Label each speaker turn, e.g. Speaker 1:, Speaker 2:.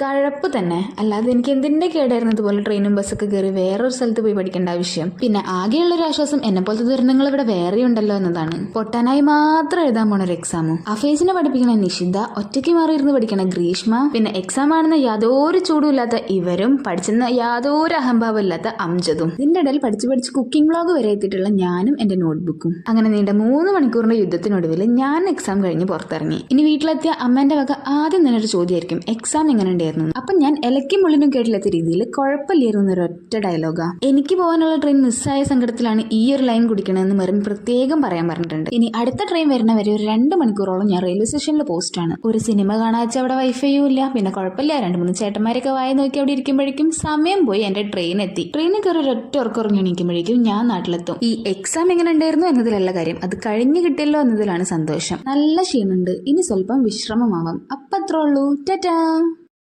Speaker 1: കഴപ്പ് തന്നെ. അല്ലാതെ എനിക്ക് എന്തിന്റെ കേടായിരുന്നു ഇതുപോലെ ട്രെയിനും ബസ്സൊക്കെ കയറി വേറൊരു സ്ഥലത്ത് പോയി പഠിക്കേണ്ട ആവശ്യം. പിന്നെ ആകെയുള്ളൊരു ആശ്വാസം എന്നെ പോലത്തെ ദുരന്തങ്ങൾ ഇവിടെ വേറെ ഉണ്ടല്ലോ എന്നതാണ്. പൊട്ടാനായി മാത്രം എഴുതാൻ പോണ ഒരു എക്സാമും. അഫേസിനെ പഠിപ്പിക്കണ നിഷിത, ഒറ്റയ്ക്ക് മാറിയിരുന്ന് പഠിക്കണ ഗ്രീഷ്മ, പിന്നെ എക്സാം ആണെന്ന യാതൊരു ചൂടും ഇല്ലാത്ത ഇവരും, പഠിച്ചെന്ന യാതൊരു അഹംഭാവം ഇല്ലാത്ത അംജദും. ഇതിന്റെ ഇടയിൽ പഠിച്ച് കുക്കിംഗ് വ്ളോഗ് വരെ എത്തിയിട്ടുള്ള ഞാനും എന്റെ നോട്ട്ബുക്കും. അങ്ങനെ നീണ്ട 3 മണിക്കൂറിന്റെ യുദ്ധത്തിനൊടുവിൽ ഞാൻ എക്സാം കഴിഞ്ഞ് പുറത്തിറങ്ങി. ഇനി വീട്ടിലെത്തിയ അമ്മേന്റെ വക ആദ്യം തന്നെ ഒരു ചോദ്യമായിരിക്കും, എക്സാം എങ്ങനെ ഉണ്ടായിരുന്നു. അപ്പൊ ഞാൻ ഇലക്കും മുള്ളിനും കേട്ടിലെത്തിയ രീതിയിൽ കുഴപ്പമില്ലായിരുന്നു ഒരൊറ്റ ഡയലോഗാ. എനിക്ക് പോകാനുള്ള ട്രെയിൻ മിസ്സായ സങ്കടത്തിലാണ് ഈ ഒരു ലൈൻ കുടിക്കണമെന്ന് മെറിൻ പ്രത്യേകം പറയാൻ പറഞ്ഞിട്ടുണ്ട്. ഇനി അടുത്ത ട്രെയിൻ വരുന്നവരെ ഒരു 2 മണിക്കൂറോളം ഞാൻ റെയിൽവേ സ്റ്റേഷനിൽ പോസ്റ്റാണ്. ഒരു സിനിമ കാണാച്ച അവിടെ വൈഫൈയും ഇല്ല. പിന്നെ കുഴപ്പമില്ല, 2-3 ചേട്ടന്മാരൊക്കെ വായി നോക്കി അവിടെ ഇരിക്കുമ്പോഴേക്കും സമയം പോയി. എന്റെ ട്രെയിൻ എത്തി. ട്രെയിനിൽ കയറി ഒരൊറ്റ ഉറക്കുറങ്ങി എണീക്കുമ്പോഴേക്കും ഞാൻ നാട്ടിലെത്തും. ഈ എക്സാം എങ്ങനെ ഉണ്ടായിരുന്നു എന്നതിലല്ല കാര്യം, അത് കഴിഞ്ഞു കിട്ടിയല്ലോ എന്നതിലാണ് സന്തോഷം. നല്ല ക്ഷീണുണ്ട്, ഇനി സ്വല്പം വിശ്രമമാവാം. അപ്പത്രേ ഉള്ളൂ. ടാറ്റാ.